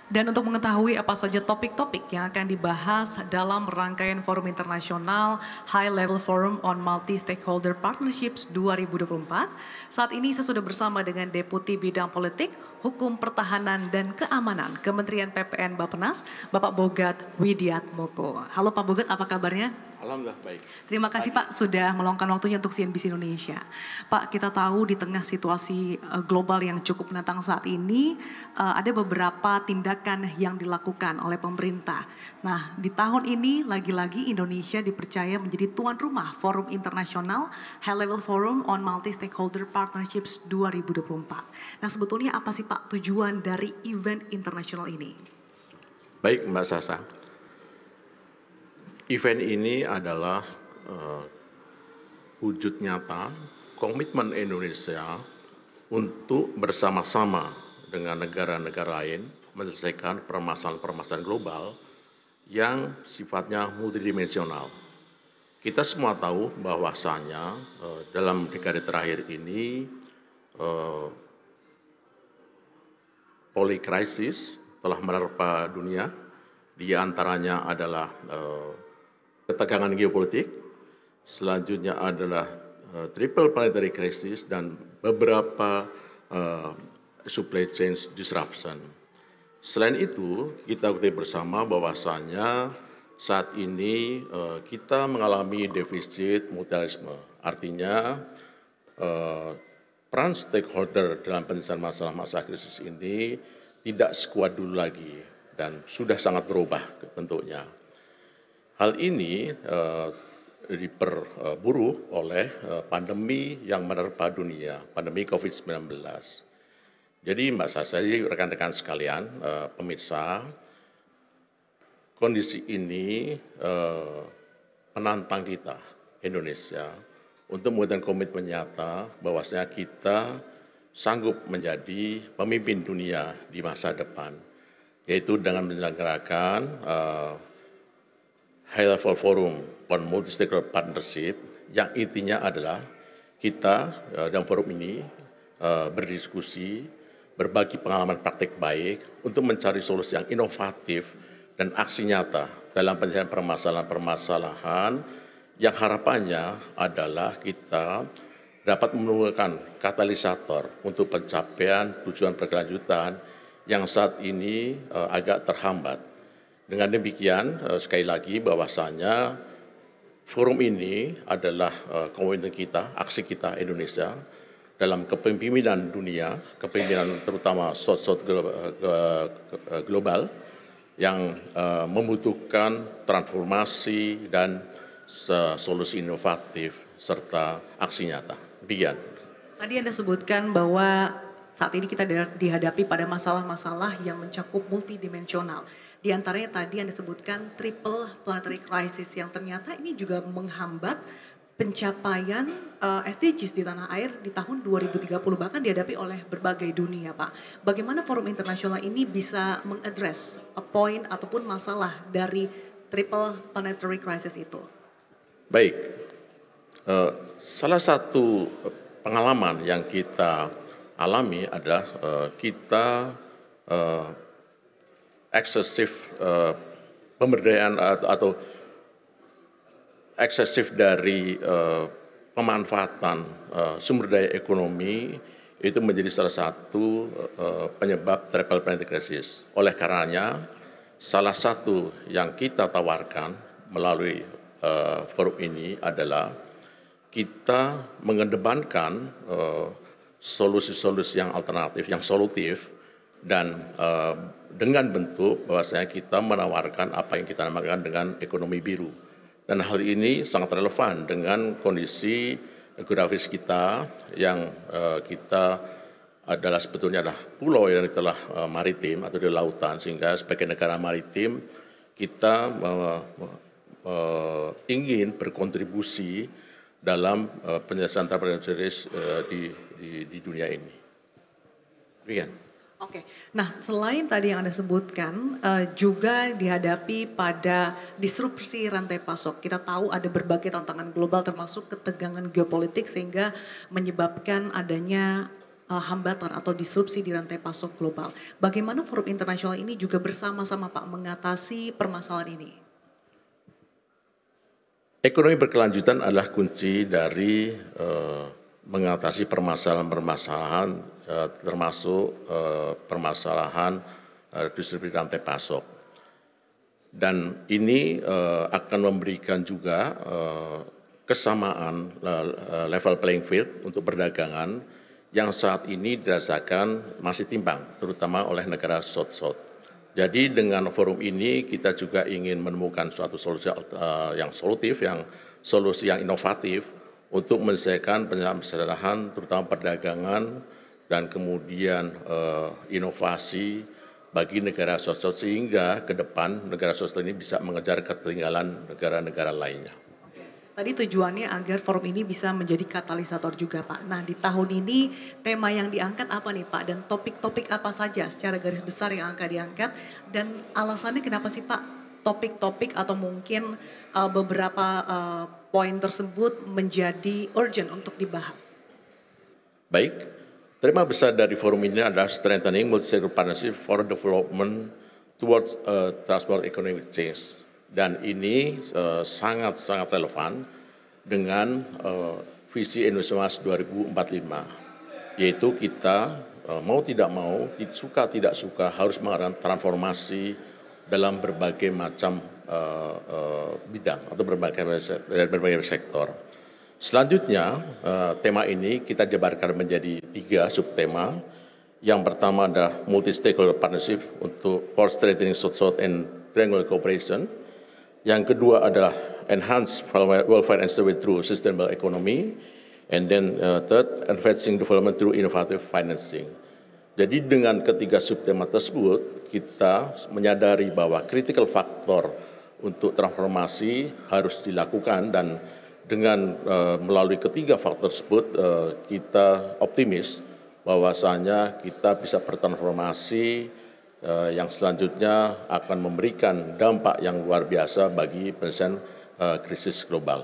Dan untuk mengetahui apa saja topik-topik yang akan dibahas dalam rangkaian Forum Internasional High Level Forum on Multi-Stakeholder Partnerships 2024, saat ini saya sudah bersama dengan Deputi Bidang Politik, Hukum Pertahanan dan Keamanan Kementerian PPN Bappenas, Bapak Bogat Widiatmoko. Halo Pak Bogat, apa kabarnya? Alhamdulillah baik. Terima kasih Pak sudah meluangkan waktunya untuk CNBC Indonesia. Pak, kita tahu di tengah situasi global yang cukup menantang saat ini, ada beberapa tindakan yang dilakukan oleh pemerintah. Nah, di tahun ini lagi-lagi Indonesia dipercaya menjadi tuan rumah Forum Internasional High Level Forum on Multi-Stakeholder Partnerships 2024. Nah, sebetulnya apa sih Pak tujuan dari event internasional ini? Baik Mbak Sasa, event ini adalah wujud nyata komitmen Indonesia untuk bersama-sama dengan negara-negara lain menyelesaikan permasalahan-permasalahan global yang sifatnya multidimensional. Kita semua tahu bahwasanya dalam dekade terakhir ini polikrisis telah menerpa dunia, di antaranya adalah ketegangan geopolitik, selanjutnya adalah triple planetary crisis dan beberapa supply chain disruption. Selain itu, kita ketahui bersama bahwasanya saat ini kita mengalami defisit mutualisme. Artinya peran stakeholder dalam penyelesaian masalah-masalah krisis ini tidak sekuat dulu lagi dan sudah sangat berubah bentuknya. Hal ini diperburuk oleh pandemi yang menerpa dunia, pandemi COVID-19. Jadi Mbak Sasa, rekan-rekan sekalian, pemirsa, kondisi ini menantang kita, Indonesia, untuk membuat komitmen nyata bahwasanya kita sanggup menjadi pemimpin dunia di masa depan, yaitu dengan menyelenggarakan High Level Forum on Multi-Stakeholder Partnership yang intinya adalah kita dalam forum ini berdiskusi, berbagi pengalaman praktik baik untuk mencari solusi yang inovatif dan aksi nyata dalam penyelesaian permasalahan-permasalahan yang harapannya adalah kita dapat menemukan katalisator untuk pencapaian tujuan berkelanjutan yang saat ini agak terhambat. Dengan demikian, sekali lagi bahwasanya forum ini adalah komitmen kita, aksi kita Indonesia dalam kepemimpinan dunia, kepemimpinan terutama South global yang membutuhkan transformasi dan solusi inovatif serta aksi nyata. Demikian. Tadi Anda sebutkan bahwa saat ini kita dihadapi pada masalah-masalah yang mencakup multidimensional. Di antaranya tadi Anda sebutkan triple planetary crisis yang ternyata ini juga menghambat pencapaian SDGs di tanah air di tahun 2030 bahkan dihadapi oleh berbagai dunia Pak. Bagaimana forum internasional ini bisa mengadres poin ataupun masalah dari triple planetary crisis itu? Baik, salah satu pengalaman yang kita alami adalah kita eksesif pemberdayaan atau eksesif dari pemanfaatan sumber daya ekonomi itu menjadi salah satu penyebab triple planetary crisis. Oleh karenanya, salah satu yang kita tawarkan melalui forum ini adalah kita mengedepankan solusi-solusi yang alternatif, yang solutif, dan dengan bentuk bahwasanya kita menawarkan apa yang kita namakan dengan ekonomi biru. Dan hal ini sangat relevan dengan kondisi geografis kita yang kita adalah sebetulnya adalah pulau yang telah maritim atau di lautan, sehingga sebagai negara maritim kita ingin berkontribusi dalam penyelesaian tripartite di dunia ini. Demikian. Oke, nah selain tadi yang Anda sebutkan juga dihadapi pada disrupsi rantai pasok. Kita tahu ada berbagai tantangan global termasuk ketegangan geopolitik sehingga menyebabkan adanya hambatan atau disrupsi di rantai pasok global. Bagaimana forum internasional ini juga bersama-sama Pak mengatasi permasalahan ini? Ekonomi berkelanjutan adalah kunci dari mengatasi permasalahan-permasalahan termasuk permasalahan distribusi rantai pasok. Dan ini akan memberikan juga kesamaan level playing field untuk perdagangan yang saat ini dirasakan masih timpang, terutama oleh negara South-South. Jadi dengan forum ini kita juga ingin menemukan suatu solusi yang solutif, solusi yang inovatif untuk menyelesaikan permasalahan terutama perdagangan dan kemudian inovasi bagi negara sosok sehingga ke depan negara sosok ini bisa mengejar ketinggalan negara-negara lainnya. Tadi tujuannya agar forum ini bisa menjadi katalisator juga Pak. Nah di tahun ini tema yang diangkat apa nih Pak? Dan topik-topik apa saja secara garis besar yang akan diangkat? Dan alasannya kenapa sih Pak topik-topik atau mungkin beberapa poin tersebut menjadi urgent untuk dibahas? Baik, tema besar dari forum ini adalah Strengthening Multi-Sector Partnership for Development Towards Transformative Economic Change. Dan ini sangat-sangat relevan dengan visi Indonesia Emas 2045, yaitu kita mau tidak mau, suka tidak suka harus mengadakan transformasi dalam berbagai macam bidang atau berbagai sektor. Selanjutnya tema ini kita jabarkan menjadi 3 subtema. Yang pertama adalah Multi-Stakeholder Partnership for Strengthening South-South and Triangular Cooperation. Yang kedua adalah Enhance Welfare and Stability through Sustainable Economy. And then third, Advancing Development through Innovative Financing. Jadi dengan ketiga subtema tersebut, kita menyadari bahwa critical factor untuk transformasi harus dilakukan dan dengan melalui ketiga faktor tersebut kita optimis bahwasanya kita bisa bertransformasi yang selanjutnya akan memberikan dampak yang luar biasa bagi penyelesaian krisis global.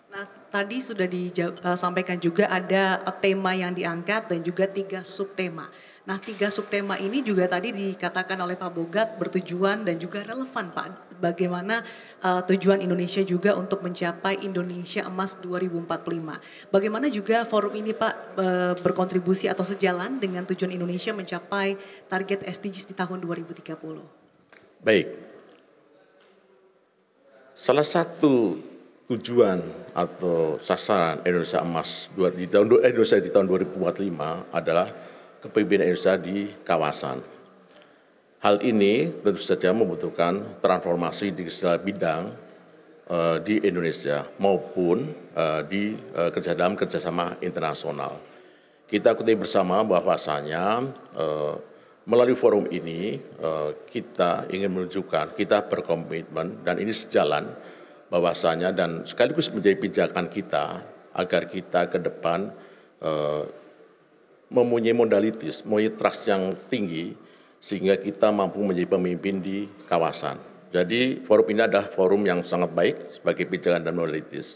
Nah, tadi sudah disampaikan juga ada tema yang diangkat dan juga 3 subtema. Nah, 3 subtema ini juga tadi dikatakan oleh Pak Bogat bertujuan dan juga relevan Pak. Bagaimana tujuan Indonesia juga untuk mencapai Indonesia Emas 2045. Bagaimana juga forum ini Pak berkontribusi atau sejalan dengan tujuan Indonesia mencapai target SDGs di tahun 2030. Baik, salah satu tujuan atau sasaran Indonesia Emas di tahun 2045 adalah kepemimpinan Indonesia di kawasan. Hal ini tentu saja membutuhkan transformasi di segala bidang di Indonesia maupun di kerjasama internasional. Kita ketahui bersama bahwasanya melalui forum ini kita ingin menunjukkan kita berkomitmen dan ini sejalan bahwasanya dan sekaligus menjadi pijakan kita agar kita ke depan mempunyai modalitas, mempunyai trust yang tinggi sehingga kita mampu menjadi pemimpin di kawasan. Jadi forum ini adalah forum yang sangat baik sebagai pijakan dan modalitas.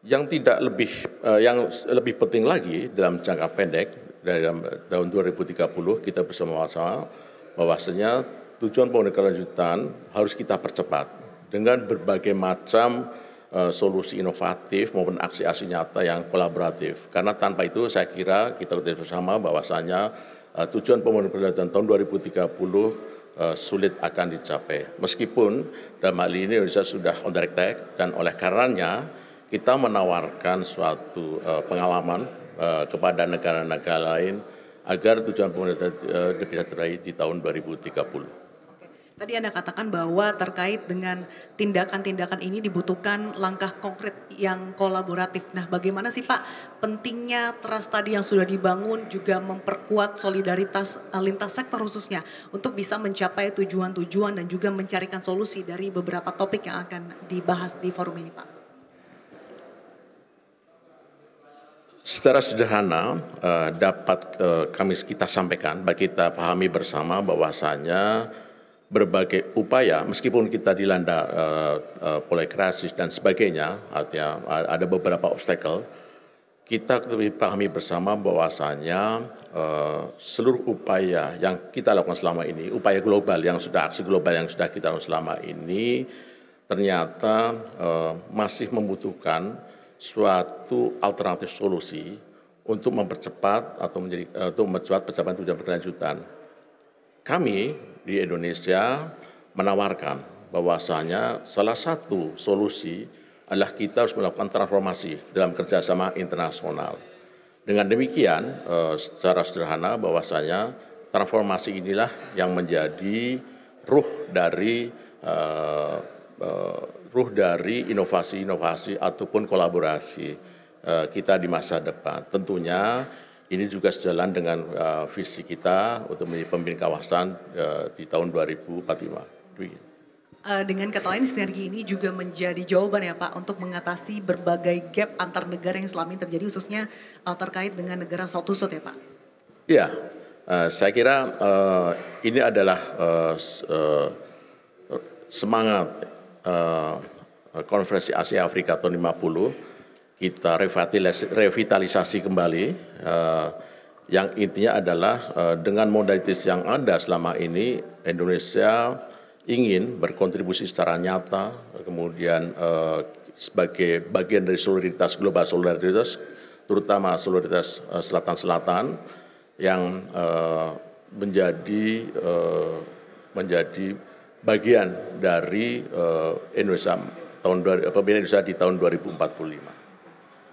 Yang lebih penting lagi dalam jangka pendek dalam tahun 2030 kita bersama-sama bahwasanya tujuan pembangunan berkelanjutan harus kita percepat dengan berbagai macam solusi inovatif maupun aksi-aksi nyata yang kolaboratif. Karena tanpa itu saya kira kita bersama bahwasanya tujuan pembangunan berkelanjutan tahun 2030 sulit akan dicapai. Meskipun dalam hal ini Indonesia sudah on the right track dan oleh karenanya kita menawarkan suatu pengalaman kepada negara-negara lain agar tujuan pembangunan bisa tercapai di tahun 2030. Tadi Anda katakan bahwa terkait dengan tindakan-tindakan ini dibutuhkan langkah konkret yang kolaboratif. Nah, bagaimana sih Pak pentingnya trust tadi yang sudah dibangun juga memperkuat solidaritas lintas sektor khususnya untuk bisa mencapai tujuan-tujuan dan juga mencarikan solusi dari beberapa topik yang akan dibahas di forum ini Pak? Secara sederhana dapat kita sampaikan, kita pahami bersama bahwasanya berbagai upaya, meskipun kita dilanda oleh krisis dan sebagainya, artinya ada beberapa obstacle, kita lebih pahami bersama bahwasanya seluruh upaya yang kita lakukan selama ini, upaya global yang sudah aksi global yang sudah kita lakukan selama ini, ternyata masih membutuhkan suatu alternatif solusi untuk mempercepat atau untuk mempercepat pencapaian tujuan berkelanjutan. Kami di Indonesia menawarkan bahwasanya salah satu solusi adalah kita harus melakukan transformasi dalam kerjasama internasional. Dengan demikian, secara sederhana bahwasanya transformasi inilah yang menjadi ruh dari inovasi-inovasi ataupun kolaborasi kita di masa depan. Tentunya ini juga sejalan dengan visi kita untuk menjadi pemimpin kawasan di tahun 2045. Dengan kata lain sinergi ini juga menjadi jawaban ya Pak untuk mengatasi berbagai gap antar negara yang selama ini terjadi khususnya terkait dengan negara South to South ya Pak. Iya, saya kira ini adalah semangat konferensi Asia Afrika tahun 50 kita revitalisasi kembali yang intinya adalah dengan modalitas yang ada selama ini Indonesia ingin berkontribusi secara nyata, kemudian sebagai bagian dari solidaritas global, solidaritas terutama solidaritas selatan-selatan yang menjadi bagian dari Indonesia pemilihan Indonesia di tahun 2045.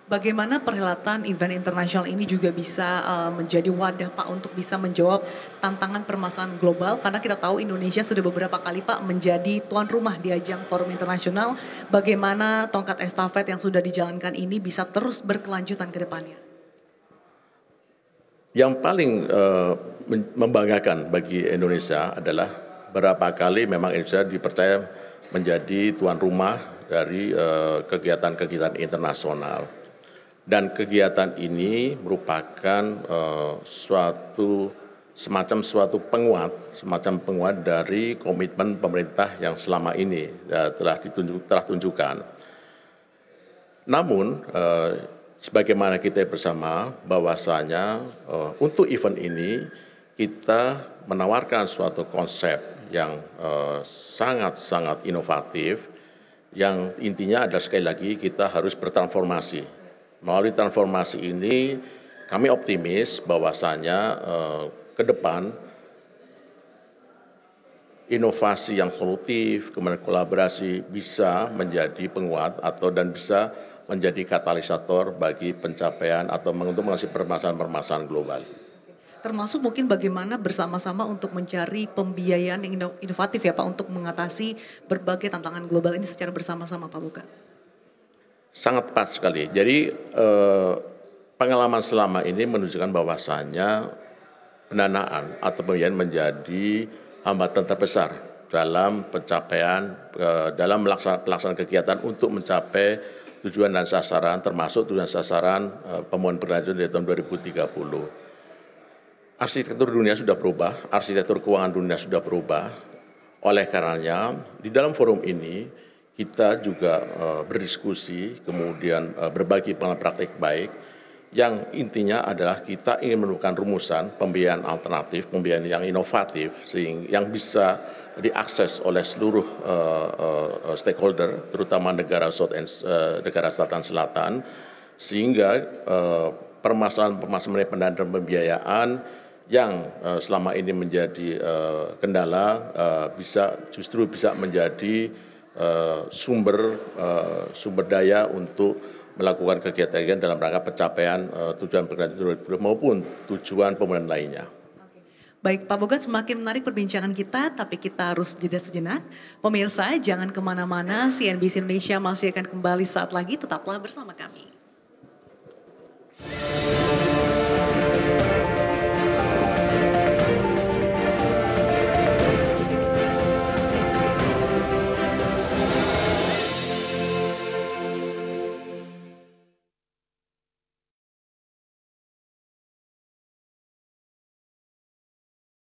Bagaimana perhelatan event internasional ini juga bisa menjadi wadah Pak untuk bisa menjawab tantangan permasalahan global karena kita tahu Indonesia sudah beberapa kali Pak menjadi tuan rumah di ajang forum internasional. Bagaimana tongkat estafet yang sudah dijalankan ini bisa terus berkelanjutan ke depannya? Yang paling membanggakan bagi Indonesia adalah berapa kali memang Indonesia dipercaya menjadi tuan rumah dari kegiatan-kegiatan internasional. Dan kegiatan ini merupakan suatu penguat dari komitmen pemerintah yang selama ini telah tunjukkan. Namun, sebagaimana kita bersama bahwasanya untuk event ini kita menawarkan suatu konsep yang sangat-sangat inovatif, yang intinya adalah sekali lagi kita harus bertransformasi. Melalui transformasi ini kami optimis bahwasanya ke depan inovasi yang solutif, kemudian kolaborasi bisa menjadi penguat dan bisa menjadi katalisator bagi pencapaian atau untuk mengatasi permasalahan-permasalahan global. Termasuk mungkin bagaimana bersama-sama untuk mencari pembiayaan yang inovatif ya Pak untuk mengatasi berbagai tantangan global ini secara bersama-sama Pak Boga. Sangat pas sekali. Jadi pengalaman selama ini menunjukkan bahwasannya pendanaan atau pembiayaan menjadi hambatan terbesar dalam pencapaian, dalam pelaksanaan kegiatan untuk mencapai tujuan dan sasaran, termasuk tujuan sasaran pembangunan berkelanjutan di tahun 2030. Arsitektur dunia sudah berubah, arsitektur keuangan dunia sudah berubah. Oleh karenanya, di dalam forum ini kita juga berdiskusi, kemudian berbagi pengalaman praktik baik, yang intinya adalah kita ingin menemukan rumusan pembiayaan alternatif, pembiayaan yang inovatif, yang bisa diakses oleh seluruh stakeholder, terutama negara selatan-selatan, sehingga permasalahan-permasalahan pendanaan dan pembiayaan yang selama ini menjadi kendala justru bisa menjadi sumber daya untuk melakukan kegiatan dalam rangka pencapaian tujuan berkelanjutan maupun tujuan pembangunan lainnya. Baik Pak Boga, semakin menarik perbincangan kita, tapi kita harus jeda sejenak. Pemirsa jangan kemana-mana, CNBC Indonesia masih akan kembali saat lagi, tetaplah bersama kami.